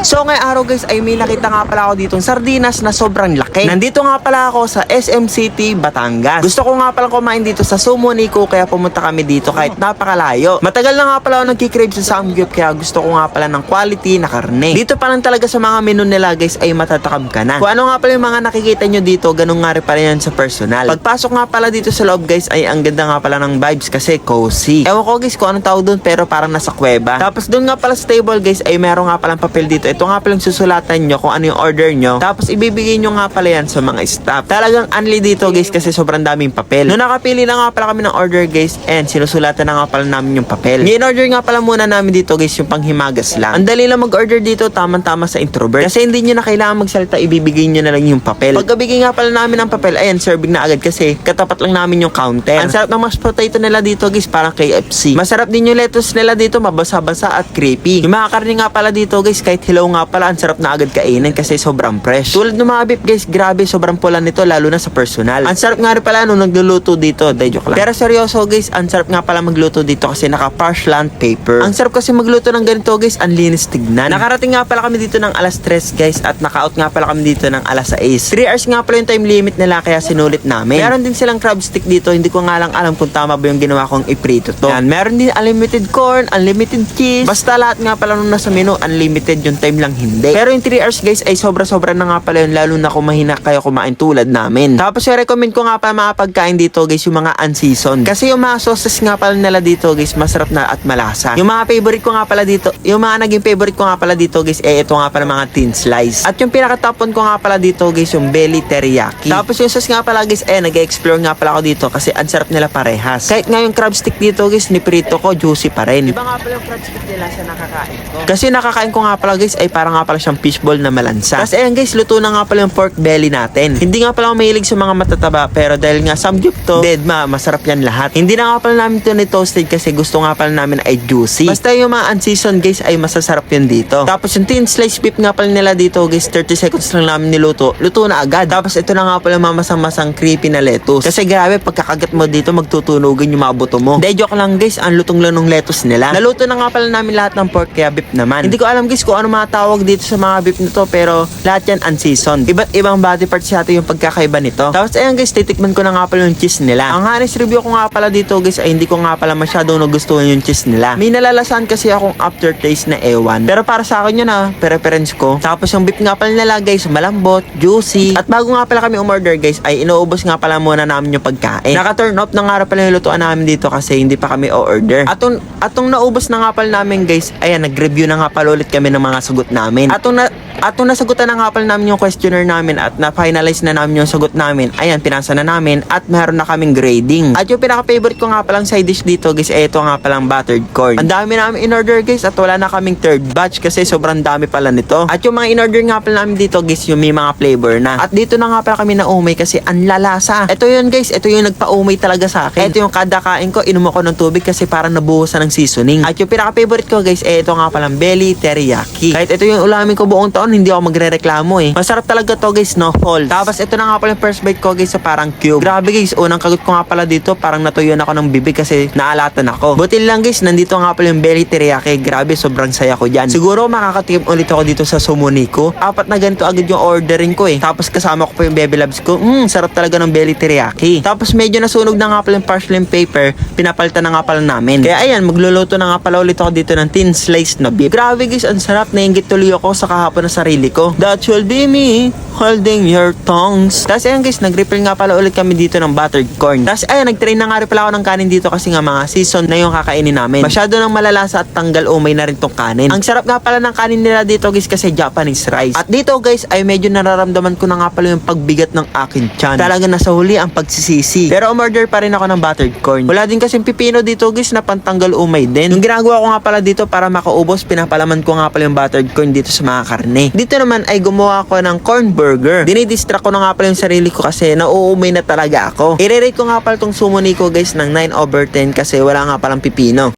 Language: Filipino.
So ngayong araw guys ay may nakita nga pala ako ditong sardinas na sobrang laki. Nandito nga pala ako sa SM City, Batangas. Gusto ko nga pala kumain dito sa Sumo Nico kaya pumunta kami dito kahit napakalayo. Matagal na nga pala ako nagkikrave sa Samgyup kaya gusto ko nga pala ng quality na karne. Dito pa lang talaga sa mga menu nila guys ay matatakam ka na. Kung ano nga pala yung mga nakikita nyo dito, ganun nga rin pala yan sa personal. Pagpasok nga pala dito sa loob guys ay ang ganda nga pala ng vibes kasi cozy. Ewan ko guys kung anong tawag doon pero parang nasa kuweba. Tapos doon nga pala sa table guys ay meron nga palang papel dito. Ito nga palang susulatan nyo kung ano yung order nyo. Tapos ibibigay nyo nga pala yan sa mga staff. Talagang unli dito guys kasi sobrang daming papel. Noong nakapili na nga pala kami ng order guys and sinusulatan na nga pala namin yung papel. In-order nga pala muna namin dito guys yung panghimagas lang. Ang dali lang mag-order dito tamang-tama sa introvert. Kasi hindi nyo na kailangan magsalita, ibibigay nyo na lang yung papel. Pagkabigay nga pala namin ng papel, ayan, serving na agad kasi katapat lang namin yung counter. Ang sarap ng mashed potato nila dito guys, parang KFC. Masarap din yung lettuce nila dito, mabasa-basa at crispy. Yung mga karne nga pala dito guys, kahit hilaw nga pala, ang sarap na agad kainin kasi sobrang fresh. Tulad ng mga beef guys, grabe, sobrang pula nito lalo na sa personal. Ang sarap nga rin pala nung nagluluto dito, day joke lang. Pero seryoso guys, ang sarap nga pala magluto dito kasi naka-parchment paper. Ang sarap kasi magluto ng ganito guys, ang linis tignan. Nakarating nga pala kami dito ng alas 3 guys at naka-out nga pala kami dito ng alas 6. 3 hours nga pala yung time limit nila kaya sinulit namin. Meron din silang crab stick dito, hindi ko nga lang alam kung tama ba yung ginawa kong iprito to. Yan, meron din unlimited corn, unlimited cheese. Basta lahat nga pala nung nasa menu, unlimited yung time lang hindi. Pero yung 3 hours guys ay sobra-sobra na nga pala yun lalo na kung mahina kayo kumain tulad namin. Tapos i-recommend ko nga pala mga pagkain dito guys yung mga unseasoned. Kasi yung mga sauces nga pala nila dito guys masarap na at malasa. Yung mga favorite ko nga pala dito, yung mga naging favorite ko nga pala dito guys ito nga pala mga thin slice. At yung pinakatapon ko nga pala dito guys yung belly teriyaki. Tapos yung sauce nga pala guys nag-explore nga pala ako dito kasi ang sarap nila parehas. Kahit nga yung crab stick dito guys niprito ko juicy pa rin. Iba nga pala yung crab stick nila sa nakakain ko. Kasi nakakain ko nga pala guys ay parang nga pala siyang fishball na malansa. Tapos guys luto na nga pala yung pork belly natin. Hindi nga pala ako mahilig sa mga matataba pero dahil nga samgyup to, masarap yan lahat. Hindi na nga pala namin ito ni-toasted kasi gusto nga pala namin ay juicy. Basta yung mga unseasoned guys ay masasarap yun dito. Tapos yung thin slice beef nga pala nila dito guys 30 seconds lang namin niluto. Luto na agad. Tapos ito na nga pala mamasang-masang creepy na lettuce. Kasi grabe pagkakagat mo dito magtutunugan yung mga buto mo. Hindi joke lang guys, ang lutong lang ng lettuce nila. Naluto na nga pala namin lahat ng pork kaya beef naman. Hindi ko alam guys kung ano mga tawag dito sa mga beef nito pero lahat yan unseasoned. Iba't ibang body parts yata yung pagkakaiba nito. Tapos ayan guys, titikman ko na nga pala yung cheese nila. Ang honest review ko nga pala dito guys ay hindi ko nga pala masyadong nagustuhan yung cheese nila. May nalalasan kasi akong aftertaste na ewan. Pero para sa akin yun preference ko. Tapos yung beef nga pala nila guys, malambot, juicy. At bago nga pala kami umorder guys ay inuubos nga pala muna namin yung pagkain. Naka-turn off na nga pala yung lutuan namin dito kasi hindi pa kami o-order. Atong naubos na nga pala namin guys, ayan nag-review na nga pala ulit kami ng mga sagot namin. Atong nasagutan na nga pala namin yung questionnaire namin at na-finalize na namin yung sagot namin. Ayan, pinasa na namin at meron na kaming grading. At yung pinaka-favorite ko nga palang side dish dito guys, ito nga palang buttered corn. Ang dami namin in-order guys at wala na kaming third batch kasi sobrang dami pala nito. At yung mga in-order nga pala namin dito guys, yung may mga flavor na. At dito na nga pala kami na-umay kasi ang lalasa. Ito yun guys, ito yung nagpa-umay talaga sa akin. Ito yung kada kain ko, inom ako ng tubig kasi parang nabuhusan ng seasoning. At yung pinaka-favorite ko guys, ito nga palang belly teriyaki. Kahit ito yung ulamin ko buong taon, hindi ako magre-reklamo Masarap talaga to guys, no fault. Tapos ito na nga pala yung first bite ko guys sa parang cube. Grabe guys, unang kagot ko nga pala dito, parang natuyon ako ng bibig kasi naalatan ako. Buti lang guys, nandito nga pala yung belly teriyaki. Grabe, sobrang saya ko dyan. Siguro makakatikim ulit ako dito sa Sumo Nico. 4 na ganito agad yung ordering ko Tapos kasama ko pa yung baby loves ko. Sarap talaga ng belly teriyaki. Tapos medyo nasunog na nga pala yung parchment paper. Pinapalitan na nga pala namin. Kaya ayan, magluluto na nga pala ulit ako dito ng thin sliced na beef. Grabe guys, ang sarap. Nainggit tuloy ako sa kahapon na sarili ko. That should be me holding your tongues. Tapos ayan guys, nag-refill nga pala ulit kami dito ng buttered corn. Tapos ayan, nag-try na nga rin pala ako ng kanin dito kasi nga mga season na yung kakainin namin. Masyado nang malalasa at tanggal umay na rin tong kanin. Ang sarap nga pala ng kanin nila dito guys kasi Japanese rice. At dito guys ay medyo nararamdaman ko na nga pala yung pagbigat ng akin tiyan. Talaga nasa huli ang pagsisisi. Pero umorder pa rin ako ng buttered corn. Wala din kasing pipino dito guys na pantanggal umay din. Yung ginagawa ko nga pala dito para makaubos, pinapalaman ko nga pala yung buttered corn dito sa mga karne. Dito naman ay gumawa ko ng corn burger. Dinidistract ko na nga pala yung sarili ko kasi nauumay na talaga ako. I-rate ko nga pala tong Sumo Nico guys ng 9/10 kasi wala nga palang pipino.